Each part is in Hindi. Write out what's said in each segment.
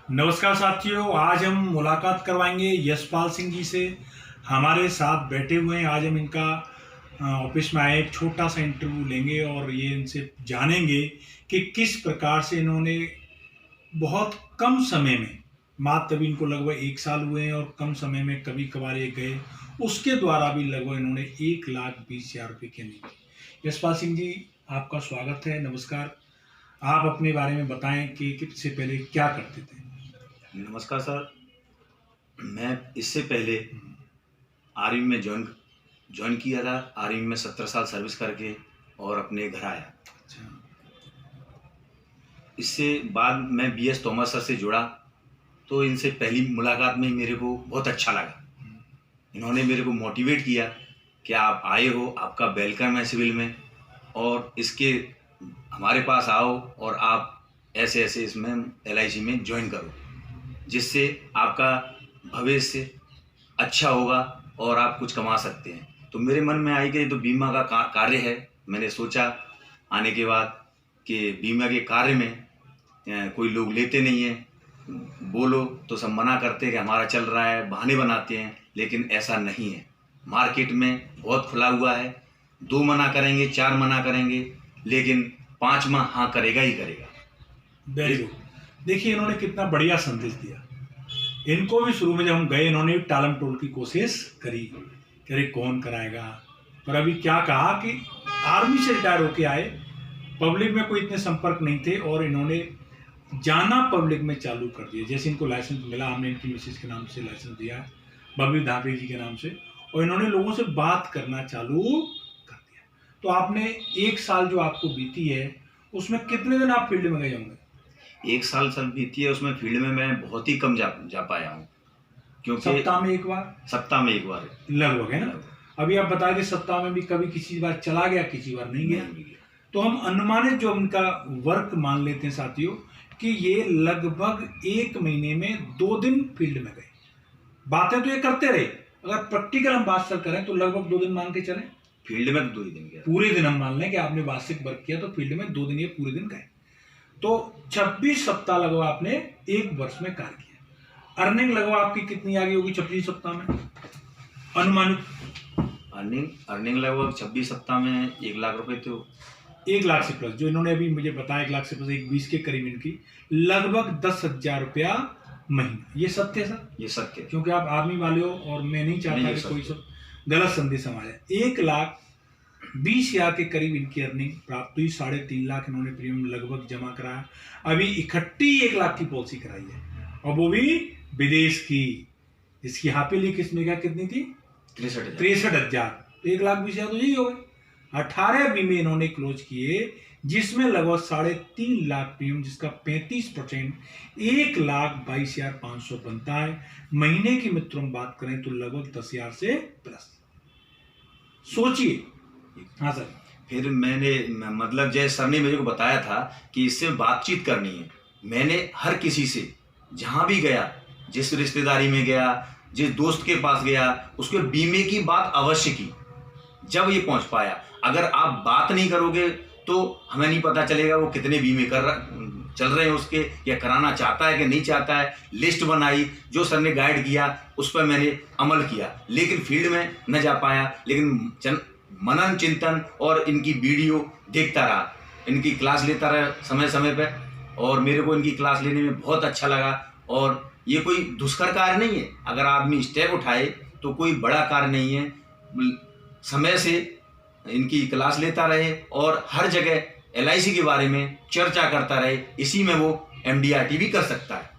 नमस्कार साथियों, आज हम मुलाकात करवाएंगे यशपाल सिंह जी से। हमारे साथ बैठे हुए हैं। आज हम इनका ऑफिस में आए, एक छोटा सा इंटरव्यू लेंगे और ये इनसे जानेंगे कि किस प्रकार से इन्होंने बहुत कम समय में, मात्र तभी इनको लगभग 1 साल हुए हैं और कम समय में कभी कभार ये गए, उसके द्वारा भी लगभग इन्होंने 1,20,000 रुपये की अर्निंग की। यशपाल सिंह जी, आपका स्वागत है। नमस्कार। आप अपने बारे में बताएं कि इससे पहले क्या करते थे। नमस्कार सर। मैं इससे पहले आर्मी में ज्वाइन किया था। आर्मी में 17 साल सर्विस करके और अपने घर आया। अच्छा। इससे बाद मैं बीएस थॉमस सर से जुड़ा, तो इनसे पहली मुलाकात में ही मेरे को बहुत अच्छा लगा। इन्होंने मेरे को मोटिवेट किया कि आप आए हो, आपका वेलकम है सिविल में, और इसके हमारे पास आओ और आप ऐसे ऐसे इसमें LIC में ज्वाइन करो, जिससे आपका भविष्य अच्छा होगा और आप कुछ कमा सकते हैं। तो मेरे मन में आई कि तो बीमा का कार्य है। मैंने सोचा आने के बाद कि बीमा के कार्य में कोई लोग लेते नहीं हैं, बोलो तो सब मना करते हैं कि हमारा चल रहा है, बहाने बनाते हैं, लेकिन ऐसा नहीं है। मार्केट में बहुत खुला हुआ है। 2 मना करेंगे, 4 मना करेंगे, लेकिन 5वां हाँ करेगा ही करेगा। Very good. देखिए, इन्होंने कितना बढ़िया संदेश दिया। इनको भी शुरू में जब हम गए, इन्होंने भी टालम टोल की कोशिश करी कि अरे कौन कराएगा, पर अभी क्या कहा कि आर्मी से रिटायर होके आए, पब्लिक में कोई इतने संपर्क नहीं थे और इन्होंने जाना पब्लिक में चालू कर दिया। जैसे इनको लाइसेंस मिला, हमने इनकी मिसेज के नाम से लाइसेंस दिया, बबली धापे जी के नाम से, और इन्होंने लोगों से बात करना चालू कर दिया। तो आपने 1 साल जो आपको बीती है, उसमें कितने दिन आप फील्ड में गए होंगे? 1 साल सर बीती है, उसमें फील्ड में मैं बहुत ही कम जा पाया हूँ, क्योंकि सप्ताह में 1 बार सप्ताह में 1 बार लगभग, है ना? अभी आप बता दें, सप्ताह में भी कभी किसी बार चला गया, किसी बार नहीं गया। तो हम अनुमानित जो उनका वर्क मान लेते हैं साथियों, कि ये लगभग 1 महीने में 2 दिन फील्ड में गए। बातें तो ये करते रहे, अगर प्रैक्टिकल हम बात सर करें तो लगभग 2 दिन मान के चलें। फील्ड में 2 ही दिन गया। पूरे दिन हम मान लें कि आपने वार्षिक वर्क किया, तो फील्ड में 2 दिन ये पूरे दिन गए। तो 26 सप्ताह लगभग आपने 1 वर्ष में कार्य किया। अर्निंग लगभग आपकी कितनी आ गई होगी 26 सप्ताह में अनुमानित? अर्निंग लगभग 26 सप्ताह में 1 लाख रुपए। तो 1 लाख से प्लस, जो इन्होंने अभी मुझे बताया, 1 लाख से प्लस, 1,20 के करीब इनकी लगभग 10,000 रुपया महीना। ये सत्य है सर? ये सत्य, क्योंकि आप आर्मी वाले हो और मैं नहीं चाहता कि कोई सब गलत संदेश समाज है। 1,20,000 के करीब इनकी अर्निंग प्राप्त हुई। 3.5 लाख इन्होंने प्रीमियम लगभग जमा कराया। अभी इकट्ठी 1 लाख की पॉलिसी कराई है, और वो भी विदेश की, जिसकी हाफिली किसमें क्या कितनी थी? 63,000। 1,20,000 तो यही हो गए। 18 बीमे इन्होंने क्लोज किए, जिसमें लगभग 3.5 लाख प्रीमियम, जिसका 35% 1,22,500 बनता है। महीने की मित्रों हम बात करें तो लगभग 10,000 से प्लस। सोचिए। हाँ सर। फिर मैंने मतलब जैसे सर ने मेरे को बताया था कि इससे बातचीत करनी है, मैंने हर किसी से जहां भी गया, जिस रिश्तेदारी में गया, जिस दोस्त के पास गया, उसके बीमे की बात अवश्य की। जब ये पहुंच पाया, अगर आप बात नहीं करोगे तो हमें नहीं पता चलेगा वो कितने बीमे चल रहे हैं उसके, या कराना चाहता है कि नहीं चाहता है। लिस्ट बनाई, जो सर ने गाइड किया उस पर मैंने अमल किया, लेकिन फील्ड में न जा पाया। लेकिन मनन चिंतन और इनकी वीडियो देखता रहा, इनकी क्लास लेता रहा समय समय पर, और मेरे को इनकी क्लास लेने में बहुत अच्छा लगा। और ये कोई दुष्कर कार्य नहीं है, अगर आदमी स्टेप उठाए तो कोई बड़ा कार्य नहीं है। समय से इनकी क्लास लेता रहे और हर जगह LIC के बारे में चर्चा करता रहे, इसी में वो MDRT भी कर सकता है।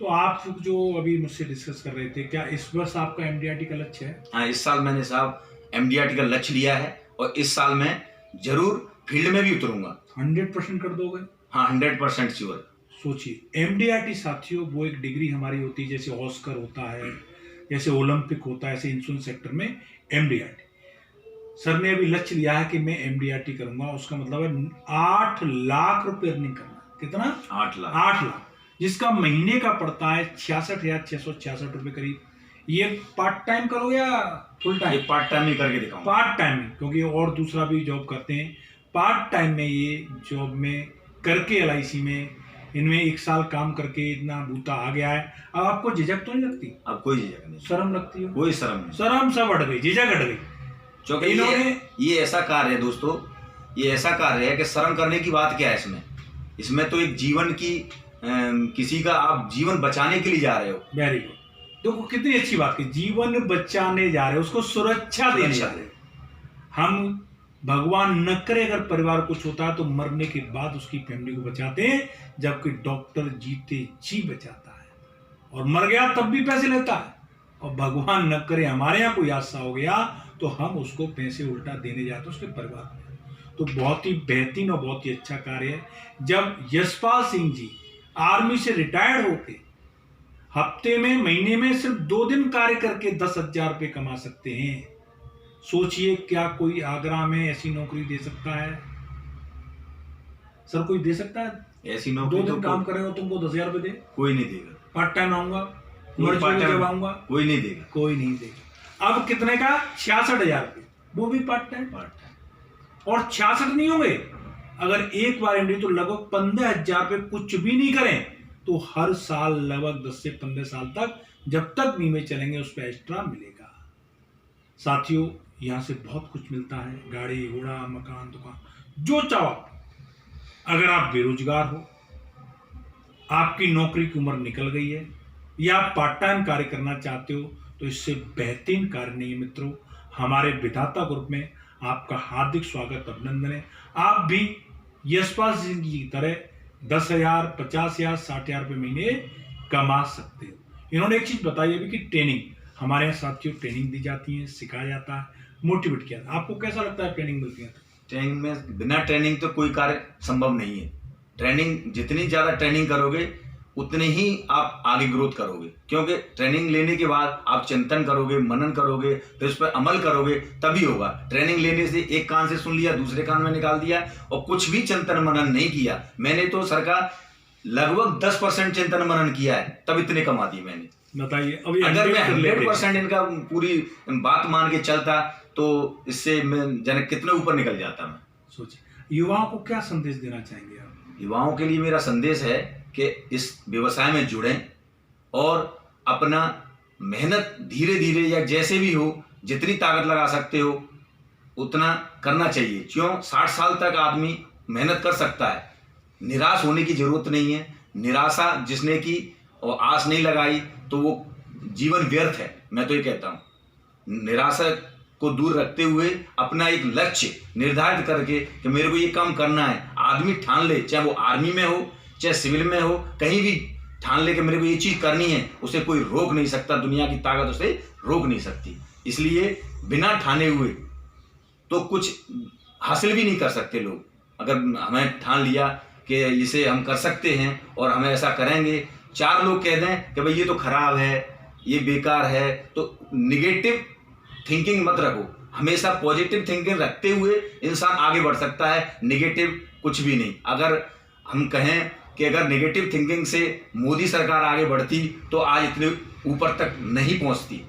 तो आप जो अभी मुझसे डिस्कस कर रहे थे, क्या इस वर्ष आपका MDRT का लक्ष्य है? हाँ, इस साल मैंने साहब MDRT का लक्ष्य लिया है, और इस साल मैं जरूर फील्ड में भी उतरूंगा। 100% कर दोगे? हाँ, 100% श्योर। सोचिए, MDRT साथियों वो एक डिग्री हमारी होती है, जैसे ऑस्कर होता है, जैसे ओलंपिक होता है, ऐसे इंश्योरेंस सेक्टर में MDRT। सर ने अभी लक्ष्य लिया है कि मैं MDRT करूंगा, उसका मतलब है 8 लाख रुपए अर्निंग करना। कितना? 8 लाख। 8 लाख, जिसका महीने का पड़ता है 66,666 रुपए करीब। ये पार्ट टाइम करो या फुल टाइम? ये पार्ट टाइम ही करके दिखाऊंगा। पार्ट टाइम में, क्योंकि और दूसरा भी जॉब करते हैं। पार्ट टाइम में ये जॉब में करके LIC में इनमें 1 साल काम करके इतना बूता आ गया है, अब आपको झिझक तो नहीं लगती? अब कोई झिझक नहीं, शर्म लगती है? कोई शर्म नहीं, शर्म सब हट गई, झिझक हट गई। क्योंकि इन्होंने ये ऐसा कार्य है दोस्तों, ये ऐसा कार्य है कि शर्म करने की बात क्या है इसमें। इसमें तो एक जीवन की किसी का आप जीवन बचाने के लिए जा रहे हो। वेरी गुड, देखो कितनी अच्छी बात की, जीवन बचाने जा रहे हो, उसको सुरक्षा देने जा रहे हो। हम भगवान न करे अगर परिवार को कुछ होता है तो मरने के बाद उसकी फैमिली को बचाते हैं, जबकि डॉक्टर जीते जी बचाता है, और मर गया तब भी पैसे लेता है। और भगवान न करे हमारे यहाँ कोई हादसा हो गया तो हम उसको पैसे उल्टा देने जाते हैं उसके परिवार में। तो बहुत ही बेहतरीन और बहुत ही अच्छा कार्य है। जब यशपाल सिंह जी आर्मी से रिटायर्ड होके हफ्ते में महीने में सिर्फ 2 दिन कार्य करके 10,000 रुपये कमा सकते हैं, सोचिए क्या कोई आगरा में ऐसी नौकरी दे सकता है? सर कोई दे सकता है ऐसी नौकरी? 2 दिन काम करेगा तुमको 10,000 रुपये दे? कोई नहीं देगा। पार्ट टाइम आऊंगा, पार्ट टाइम जब आऊंगा, कोई नहीं देगा, कोई नहीं देगा। अब कितने का? 66,000 रुपये, वो भी पार्ट टाइम। और 66 नहीं होंगे, अगर एक बार एंट्री तो लगभग 15,000 रुपये कुछ भी नहीं करें तो हर साल लगभग 10 से 15 साल तक जब तक बीमे चलेंगे उस पर एक्स्ट्रा मिलेगा। साथियों यहाँ से बहुत कुछ मिलता है, गाड़ी घोड़ा मकान दुकान जो चाहो। अगर आप बेरोजगार हो, आपकी नौकरी की उम्र निकल गई है, या आप पार्ट टाइम कार्य करना चाहते हो, तो इससे बेहतरीन कार्य नहीं है मित्रों। हमारे विधाता ग्रुप में आपका हार्दिक स्वागत, अभिनंदन है। आप भी यशपाल सिंह जी की तरह 10,000, 50,000, 60,000 रुपये महीने कमा सकते हो। इन्होंने एक चीज बताई अभी कि ट्रेनिंग, हमारे यहाँ साथियों ट्रेनिंग दी जाती है, सिखाया जाता है, मोटिवेट किया जाता है। आपको कैसा लगता है ट्रेनिंग मिलती है? ट्रेनिंग में बिना ट्रेनिंग तो कोई कार्य संभव नहीं है। ट्रेनिंग जितनी ज़्यादा ट्रेनिंग करोगे उतने ही आप आगे ग्रोथ करोगे, क्योंकि ट्रेनिंग लेने के बाद आप चिंतन करोगे, मनन करोगे, फिर उस पर अमल करोगे, तभी होगा। ट्रेनिंग लेने से एक कान से सुन लिया, दूसरे कान में निकाल दिया और कुछ भी चिंतन मनन नहीं किया। मैंने तो सरकार लगभग 10% चिंतन मनन किया है, तब इतने कमा दिए मैंने। बताइए अभी अगर मैं 100% इनका पूरी बात मान के चलता तो इससे मैं कितने ऊपर निकल जाता। मैं सोचिए युवाओं को क्या संदेश देना चाहेंगे आप? युवाओं के लिए मेरा संदेश है कि इस व्यवसाय में जुड़ें और अपना मेहनत धीरे धीरे या जैसे भी हो, जितनी ताकत लगा सकते हो उतना करना चाहिए। क्यों? 60 साल तक आदमी मेहनत कर सकता है, निराश होने की जरूरत नहीं है। निराशा जिसने की और आस नहीं लगाई तो वो जीवन व्यर्थ है। मैं तो ये कहता हूँ, निराशा को दूर रखते हुए अपना एक लक्ष्य निर्धारित करके कि मेरे को ये काम करना है, आदमी ठान ले, चाहे वो आर्मी में हो, चाहे सिविल में हो, कहीं भी ठान ले कि मेरे को ये चीज़ करनी है, उसे कोई रोक नहीं सकता, दुनिया की ताकत उसे रोक नहीं सकती। इसलिए बिना ठाने हुए तो कुछ हासिल भी नहीं कर सकते लोग। अगर हमें ठान लिया कि इसे हम कर सकते हैं और हमें ऐसा करेंगे, 4 लोग कह दें कि भाई ये तो खराब है, ये बेकार है, तो निगेटिव थिंकिंग मत रखो। हमेशा पॉजिटिव थिंकिंग रखते हुए इंसान आगे बढ़ सकता है, निगेटिव कुछ भी नहीं। अगर हम कहें कि अगर नेगेटिव थिंकिंग से मोदी सरकार आगे बढ़ती तो आज इतने ऊपर तक नहीं पहुंचती।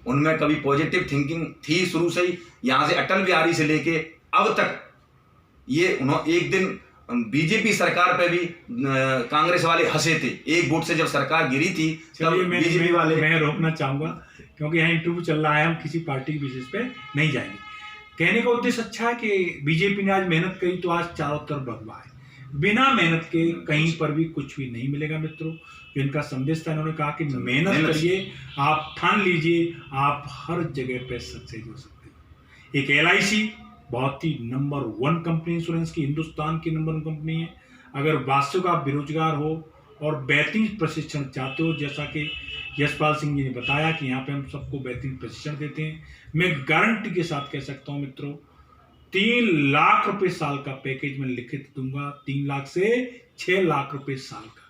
उनमें कभी पॉजिटिव थिंकिंग थी शुरू से ही, यहाँ से अटल बिहारी से लेके अब तक। ये एक दिन बीजेपी सरकार पे भी कांग्रेस वाले हंसे थे, एक वोट से जब सरकार गिरी थी तब बीजेपी वाले। मैं रोकना चाहूंगा क्योंकि यहाँ इंटरव्यू चल रहा है, हम किसी पार्टी के बेसिस पे नहीं जाएंगे। कहने का उद्देश्य अच्छा है कि बीजेपी ने आज मेहनत करी तो आज चारों तरफ भगवा है। बिना मेहनत के कहीं पर भी कुछ भी नहीं मिलेगा मित्रों। जो इनका संदेश था, इन्होंने कहा कि मेहनत करिए, आप ठान लीजिए, आप हर जगह पे सक्सेस हो सकते हो। एक LIC बहुत ही नंबर 1 कंपनी इंश्योरेंस की, हिंदुस्तान की नंबर 1 कंपनी है। अगर वास्तविक आप बेरोजगार हो और बेहतरीन प्रशिक्षण चाहते हो, जैसा कि यशपाल सिंह जी ने बताया कि यहाँ पे हम सबको बेहतरीन प्रशिक्षण देते हैं, मैं गारंटी के साथ कह सकता हूँ मित्रों, 3 लाख रुपए साल का पैकेज में लिखित दूंगा। 3 लाख से 6 लाख रुपए साल का।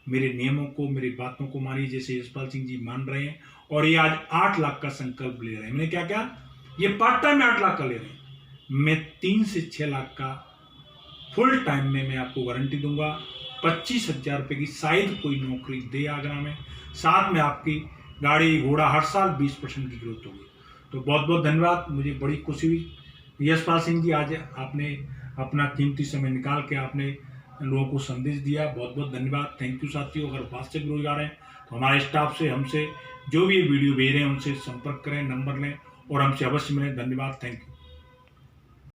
मेरे नियमों को, मेरी बातों को मानिए, जैसे यशपाल सिंह जी मान रहे हैं। और ये आज 8 लाख का संकल्प ले रहे हैं। मैंने क्या क्या, ये पार्ट टाइम में 8 लाख का ले रहे हैं, मैं 3 से 6 लाख का फुल टाइम में मैं आपको गारंटी दूंगा। 25,000 रुपये की शायद कोई नौकरी दे आगरा में, साथ में आपकी गाड़ी घोड़ा हर साल 20% की ग्रोथ होगी। तो बहुत बहुत धन्यवाद, मुझे बड़ी खुशी हुई। यशपाल सिंह जी, आज आपने अपना कीमती समय निकाल के आपने इन लोगों को संदेश दिया। बहुत बहुत धन्यवाद, थैंक यू साथियों। अगर वहाँ से बेरोजगार हैं तो हमारे स्टाफ से, हमसे जो भी ये वीडियो भेज रहे हैं उनसे संपर्क करें, नंबर लें और हमसे अवश्य मिलें। धन्यवाद, थैंक यू।